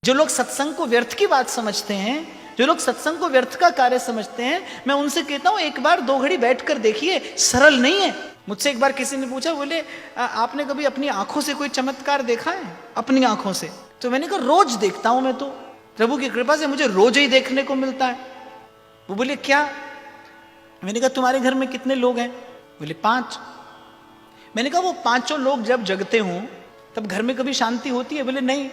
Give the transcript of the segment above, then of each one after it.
जो लोग सत्संग को व्यर्थ की बात समझते हैं, जो लोग सत्संग को व्यर्थ का कार्य समझते हैं, मैं उनसे कहता हूं एक बार 2 घड़ी बैठकर देखिए, सरल नहीं है। मुझसे एक बार किसी ने पूछा, बोले आपने कभी अपनी आंखों से कोई चमत्कार देखा है? अपनी आंखों से? तो मैंने कहा रोज देखता हूं मैं तो, प्रभु की कृपा से मुझे रोज ही देखने को मिलता है। वो बोले क्या? मैंने कहा तुम्हारे घर में कितने लोग हैं? बोले 5। मैंने कहा वो 5 लोग जब जगते हों तब घर में कभी शांति होती है? बोले नहीं,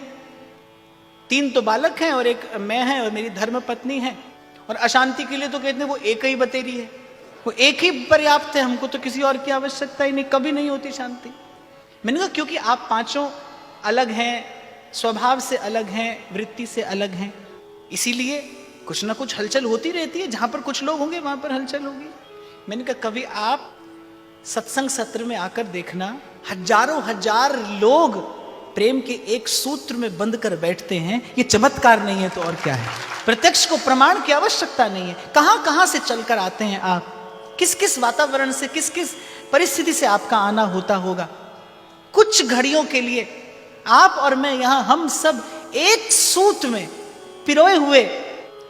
3 तो बालक हैं और 1 मैं है और मेरी धर्म पत्नी है, और अशांति के लिए तो कहते हैं वो एक ही बतेरी है, वो एक ही पर्याप्त है, हमको तो किसी और की आवश्यकता ही नहीं, कभी नहीं होती शांति। मैंने कहा क्योंकि आप 5 अलग हैं, स्वभाव से अलग हैं, वृत्ति से अलग हैं, इसीलिए कुछ ना कुछ हलचल होती रहती है। जहां पर कुछ लोग होंगे वहां पर हलचल होगी। मैंने कहा कभी आप सत्संग सत्र में आकर देखना, हजारों हजार लोग प्रेम के एक सूत्र में बंध कर बैठते हैं। ये चमत्कार नहीं है तो और क्या है? प्रत्यक्ष को प्रमाण की आवश्यकता नहीं है। कहां कहां से चलकर आते हैं आप, किस किस वातावरण से, किस किस परिस्थिति से आपका आना होता होगा। कुछ घड़ियों के लिए आप और मैं यहां, हम सब एक सूत्र में पिरोए हुए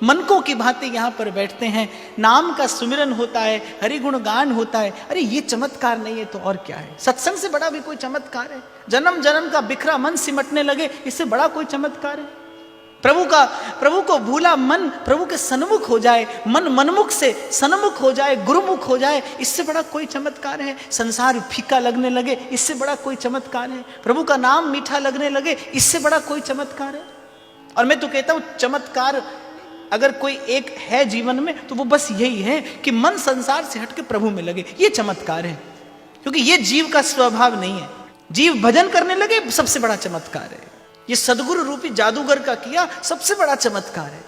मनकों की भांति यहां पर बैठते हैं। नाम का सुमिरन होता है, हरि गुण गान होता है। अरे ये चमत्कार नहीं है तो और क्या है? सत्संग से बड़ा भी कोई चमत्कार है? जन्म जन्म का बिखरा मन सिमटने लगे, इससे बड़ा कोई चमत्कार है? प्रभु को भूला मन प्रभु के सन्मुख हो जाए, मन मनमुख से सन्मुख हो जाए, गुरुमुख हो जाए, इससे बड़ा कोई चमत्कार है? संसार फीका लगने लगे, इससे बड़ा कोई चमत्कार है? प्रभु का नाम मीठा लगने लगे, इससे बड़ा कोई चमत्कार है? और मैं तो कहता हूं चमत्कार अगर कोई एक है जीवन में तो वो बस यही है कि मन संसार से हटके प्रभु में लगे। ये चमत्कार है, क्योंकि ये जीव का स्वभाव नहीं है। जीव भजन करने लगे, सबसे बड़ा चमत्कार है। ये सदगुरु रूपी जादूगर का किया सबसे बड़ा चमत्कार है।